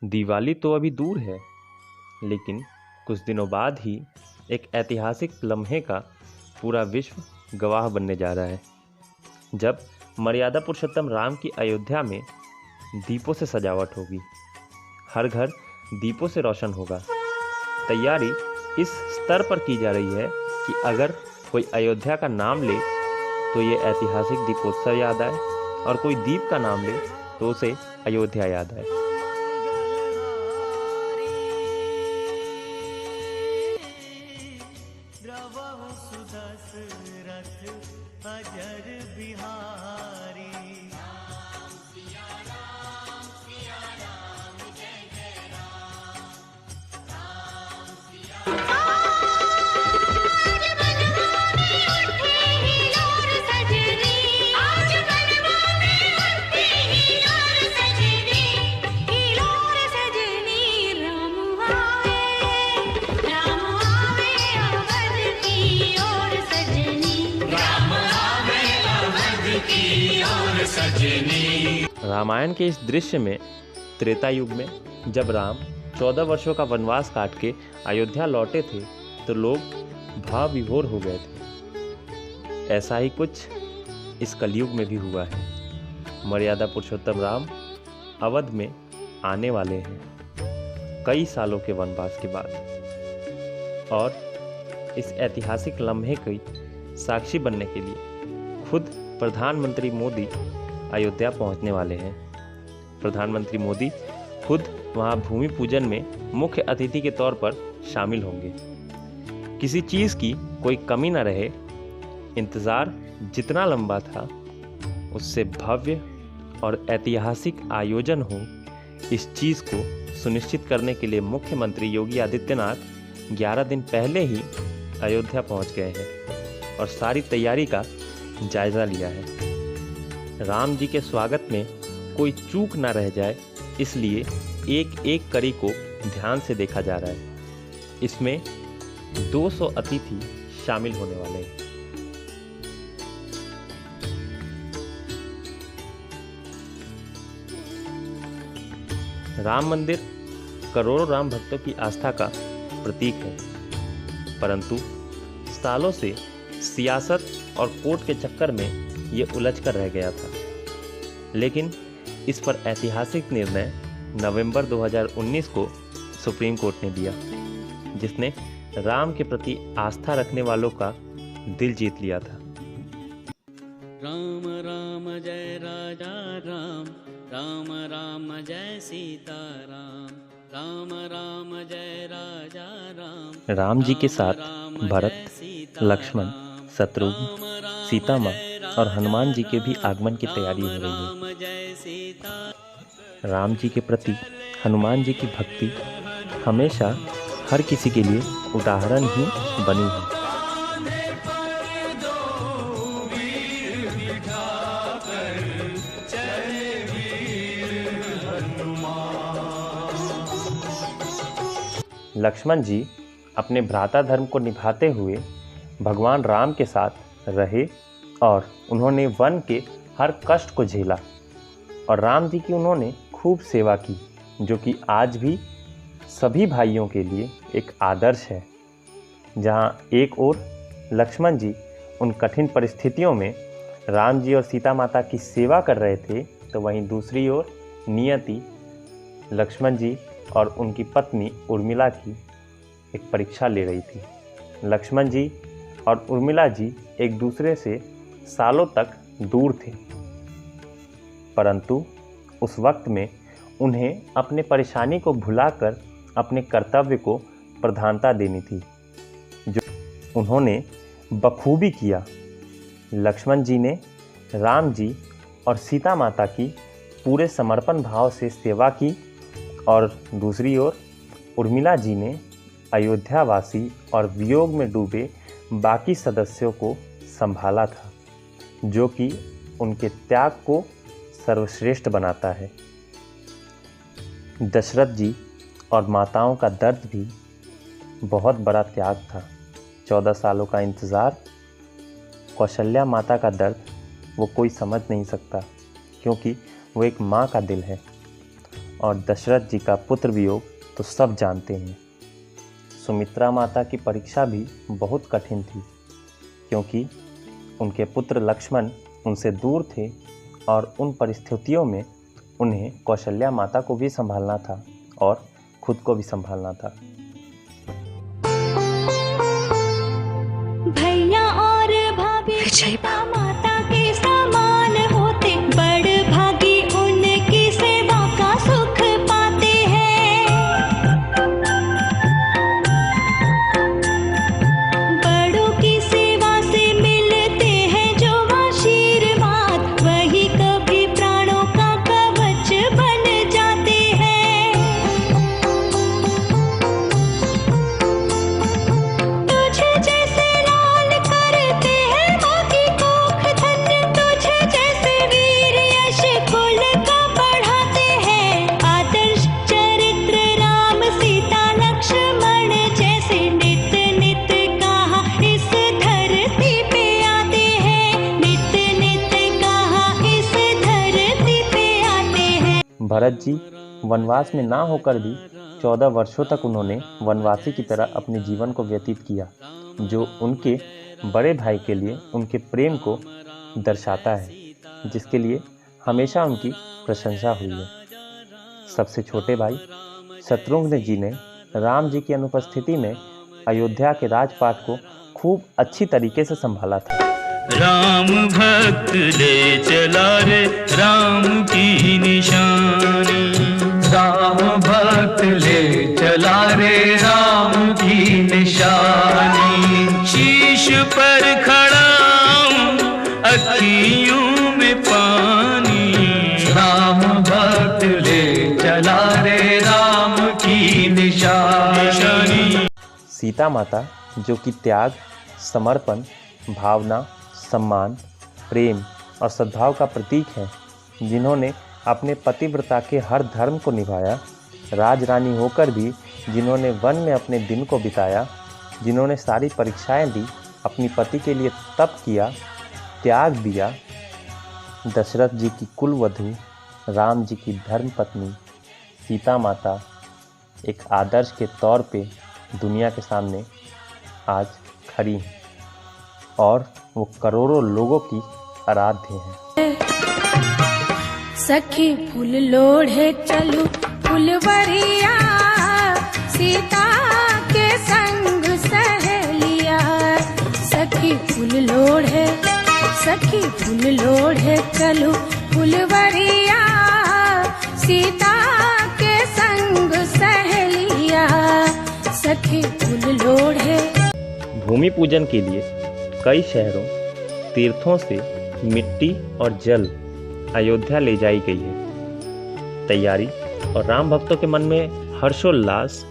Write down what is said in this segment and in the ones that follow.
दिवाली तो अभी दूर है, लेकिन कुछ दिनों बाद ही एक ऐतिहासिक लम्हे का पूरा विश्व गवाह बनने जा रहा है। जब मर्यादा पुरुषोत्तम राम की अयोध्या में दीपों से सजावट होगी, हर घर दीपों से रोशन होगा। तैयारी इस स्तर पर की जा रही है कि अगर कोई अयोध्या का नाम ले तो ये ऐतिहासिक दीपोत्सव याद आए, और कोई दीप का नाम ले तो उसे अयोध्या याद आए। रामायण के इस दृश्य में त्रेता युग में जब राम 14 वर्षों का वनवास काट के अयोध्या लौटे थे तो लोग भाव विभोर हो गए थे। ऐसा ही कुछ इस कलयुग में भी हुआ है। मर्यादा पुरुषोत्तम राम अवध में आने वाले हैं कई सालों के वनवास के बाद, और इस ऐतिहासिक लम्हे की साक्षी बनने के लिए खुद प्रधानमंत्री मोदी अयोध्या पहुंचने वाले हैं। प्रधानमंत्री मोदी खुद वहां भूमि पूजन में मुख्य अतिथि के तौर पर शामिल होंगे। किसी चीज़ की कोई कमी न रहे, इंतज़ार जितना लंबा था उससे भव्य और ऐतिहासिक आयोजन हो, इस चीज़ को सुनिश्चित करने के लिए मुख्यमंत्री योगी आदित्यनाथ 11 दिन पहले ही अयोध्या पहुंच गए हैं और सारी तैयारी का जायज़ा लिया है। राम जी के स्वागत में कोई चूक ना रह जाए, इसलिए एक एक कड़ी को ध्यान से देखा जा रहा है। इसमें 200 अतिथि शामिल होने वाले हैं। राम मंदिर करोड़ों राम भक्तों की आस्था का प्रतीक है, परंतु सालों से सियासत और कोर्ट के चक्कर में ये उलझ कर रह गया था। लेकिन इस पर ऐतिहासिक निर्णय नवंबर 2019 को सुप्रीम कोर्ट ने दिया, जिसने राम के प्रति आस्था रखने वालों का दिल जीत लिया था। राम राम जय राजा राम, राम राम जय सीता राम, राम राम जय राजा राम। राम जी के साथ भरत, लक्ष्मण, शत्रुघ्न, सीता माँ और हनुमान जी के भी आगमन की तैयारी हो रही है। राम जी के प्रति हनुमान जी की भक्ति हमेशा हर किसी के लिए उदाहरण ही बनी है। लक्ष्मण जी अपने भ्राता धर्म को निभाते हुए भगवान राम के साथ रहे और उन्होंने वन के हर कष्ट को झेला, और राम जी की उन्होंने खूब सेवा की, जो कि आज भी सभी भाइयों के लिए एक आदर्श है। जहाँ एक ओर लक्ष्मण जी उन कठिन परिस्थितियों में राम जी और सीता माता की सेवा कर रहे थे, तो वहीं दूसरी ओर नियति लक्ष्मण जी और उनकी पत्नी उर्मिला की एक परीक्षा ले रही थी। लक्ष्मण जी और उर्मिला जी एक दूसरे से सालों तक दूर थे, परंतु उस वक्त में उन्हें अपने परेशानी को भुलाकर अपने कर्तव्य को प्रधानता देनी थी, जो उन्होंने बखूबी किया। लक्ष्मण जी ने राम जी और सीता माता की पूरे समर्पण भाव से सेवा की, और दूसरी ओर उर्मिला जी ने अयोध्यावासी और वियोग में डूबे बाकी सदस्यों को संभाला था, जो कि उनके त्याग को सर्वश्रेष्ठ बनाता है। दशरथ जी और माताओं का दर्द भी बहुत बड़ा त्याग था। 14 सालों का इंतज़ार, कौशल्या माता का दर्द वो कोई समझ नहीं सकता, क्योंकि वो एक माँ का दिल है। और दशरथ जी का पुत्र वियोग तो सब जानते हैं। सुमित्रा माता की परीक्षा भी बहुत कठिन थी, क्योंकि उनके पुत्र लक्ष्मण उनसे दूर थे और उन परिस्थितियों में उन्हें कौशल्या माता को भी संभालना था और खुद को भी संभालना था। भैया और भाभी माता के समान होते, बड़ भागी उनकी सेवा का सुख पाते हैं। बड़ों की सेवा से मिलते हैं जो आशीर्वाद, वही कभी प्राणों का कवच बन जाते हैं। तुझे जैसे लाल करते हैं बाकी कोख धन्य, तुझे जैसे वीर यश कुल का बढ़ाते हैं। आदर्श चरित्र राम सीता लक्ष्मण जैसे नित नित कहा इस धरती पे आते हैं, नित नित कहा इस धरती पे आते हैं। भरत जी वनवास में ना होकर भी 14 वर्षों तक उन्होंने वनवासी की तरह अपने जीवन को व्यतीत किया, जो उनके बड़े भाई के लिए उनके प्रेम को दर्शाता है, जिसके लिए हमेशा उनकी प्रशंसा हुई है। सबसे छोटे भाई शत्रुघ्न जी ने राम जी की अनुपस्थिति में अयोध्या के राजपाट को खूब अच्छी तरीके से संभाला था। राम भक्त ले चला रे राम की निशानी, राम भक्त ले चला रे राम की निशानी। शीश पर खड़ा हूँ अखियों में पानी, राम भक्त ले चला रे राम की निशानी। सीता माता जो कि त्याग, समर्पण, भावना, सम्मान, प्रेम और सद्भाव का प्रतीक है, जिन्होंने अपने पतिव्रता के हर धर्म को निभाया, राजरानी होकर भी जिन्होंने वन में अपने दिन को बिताया, जिन्होंने सारी परीक्षाएं दी, अपनी पति के लिए तप किया, त्याग दिया, दशरथ जी की कुलवधू, राम जी की धर्मपत्नी सीता माता एक आदर्श के तौर पे दुनिया के सामने आज खड़ी हैं और वो करोड़ों लोगों की आराध्य हैं। सखी फूल लोढ़े चलू फुलवरिया, सीता के संग सहेलिया। सखी फूल लोढ़े चलू फुलवरिया, सीता के संग सहेलिया। सखी फूल लोढ़े। भूमि पूजन के लिए कई शहरों, तीर्थों से मिट्टी और जल अयोध्या ले जाई गई है। तैयारी और राम भक्तों के मन में हर्षोल्लास,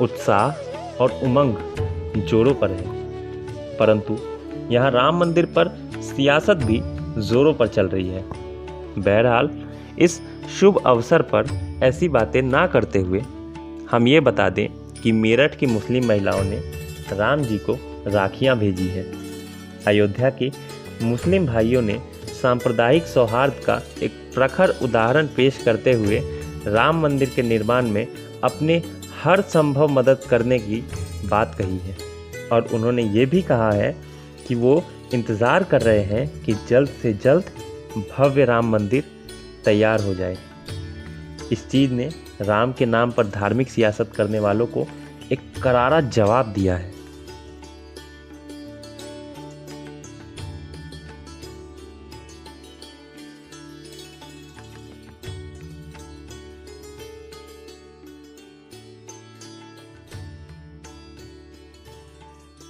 उत्साह और उमंग जोरों पर है, परंतु यहाँ राम मंदिर पर सियासत भी जोरों पर चल रही है। बहरहाल इस शुभ अवसर पर ऐसी बातें ना करते हुए हम ये बता दें कि मेरठ की मुस्लिम महिलाओं ने राम जी को राखियाँ भेजी है। अयोध्या के मुस्लिम भाइयों ने सांप्रदायिक सौहार्द का एक प्रखर उदाहरण पेश करते हुए राम मंदिर के निर्माण में अपने हर संभव मदद करने की बात कही है और उन्होंने ये भी कहा है कि वो इंतज़ार कर रहे हैं कि जल्द से जल्द भव्य राम मंदिर तैयार हो जाए। इस चीज़ ने राम के नाम पर धार्मिक सियासत करने वालों को एक करारा जवाब दिया है।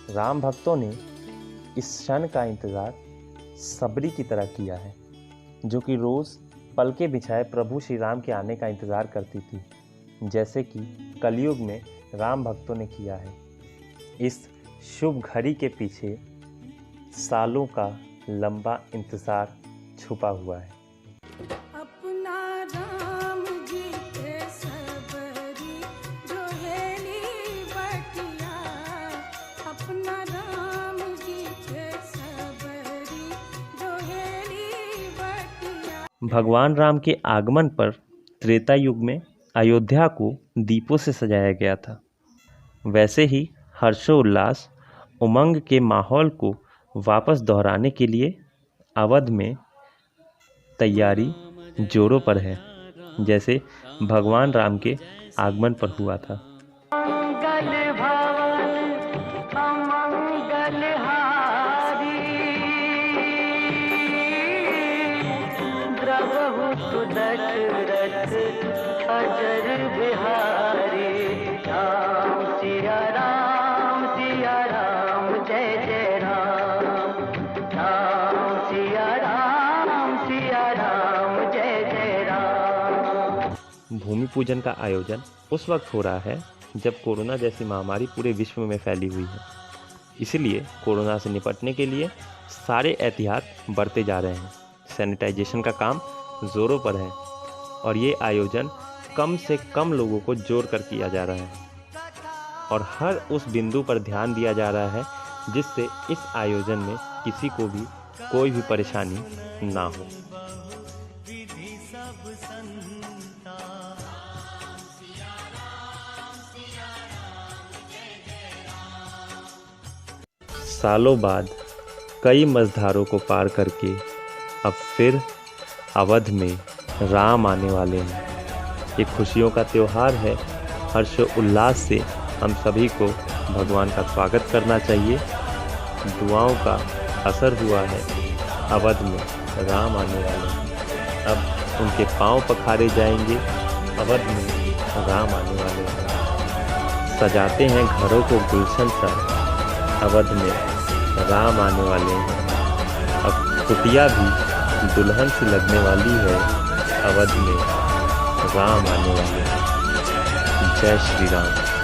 राम भक्तों ने इस क्षण का इंतज़ार सबरी की तरह किया है, जो कि रोज़ पलके बिछाए प्रभु श्री राम के आने का इंतज़ार करती थी, जैसे कि कलयुग में राम भक्तों ने किया है। इस शुभ घड़ी के पीछे सालों का लंबा इंतज़ार छुपा हुआ है। अपना राम जी के सबरी जो हेली बटिया, अपना राम जी के सबरी जो हेली बटिया। भगवान राम के आगमन पर त्रेता युग में अयोध्या को दीपों से सजाया गया था। वैसे ही हर्षोल्लास उमंग के माहौल को वापस दोहराने के लिए अवध में तैयारी जोरों पर है, जैसे भगवान राम के आगमन पर हुआ था। मंगल भवन अमंगल हारी, द्रवहु सुदशरथ अजर बिहारी। राम सिया राम जय जय राम। राम सिया राम जय जय राम। भूमि पूजन का आयोजन उस वक्त हो रहा है जब कोरोना जैसी महामारी पूरे विश्व में फैली हुई है। इसलिए कोरोना से निपटने के लिए सारे एहतियात बरते जा रहे हैं। सैनिटाइजेशन का काम जोरों पर है और ये आयोजन कम से कम लोगों को जोड़कर किया जा रहा है और हर उस बिंदु पर ध्यान दिया जा रहा है जिससे इस आयोजन में किसी को भी कोई भी परेशानी ना हो। सालों बाद कई मझधारों को पार करके अब फिर अवध में राम आने वाले हैं। ये खुशियों का त्यौहार है। हर्ष उल्लास से हम सभी को भगवान का स्वागत करना चाहिए। दुआओं का असर हुआ है। अवध में राम आने वाले हैं। अब उनके पांव पखारे जाएंगे। अवध में राम आने वाले हैं। सजाते हैं घरों को गुलशन सा। अवध में राम आने वाले हैं। अब कुटिया भी दुल्हन से लगने वाली है। अवध में राम आने वाले हैं। जय श्री राम।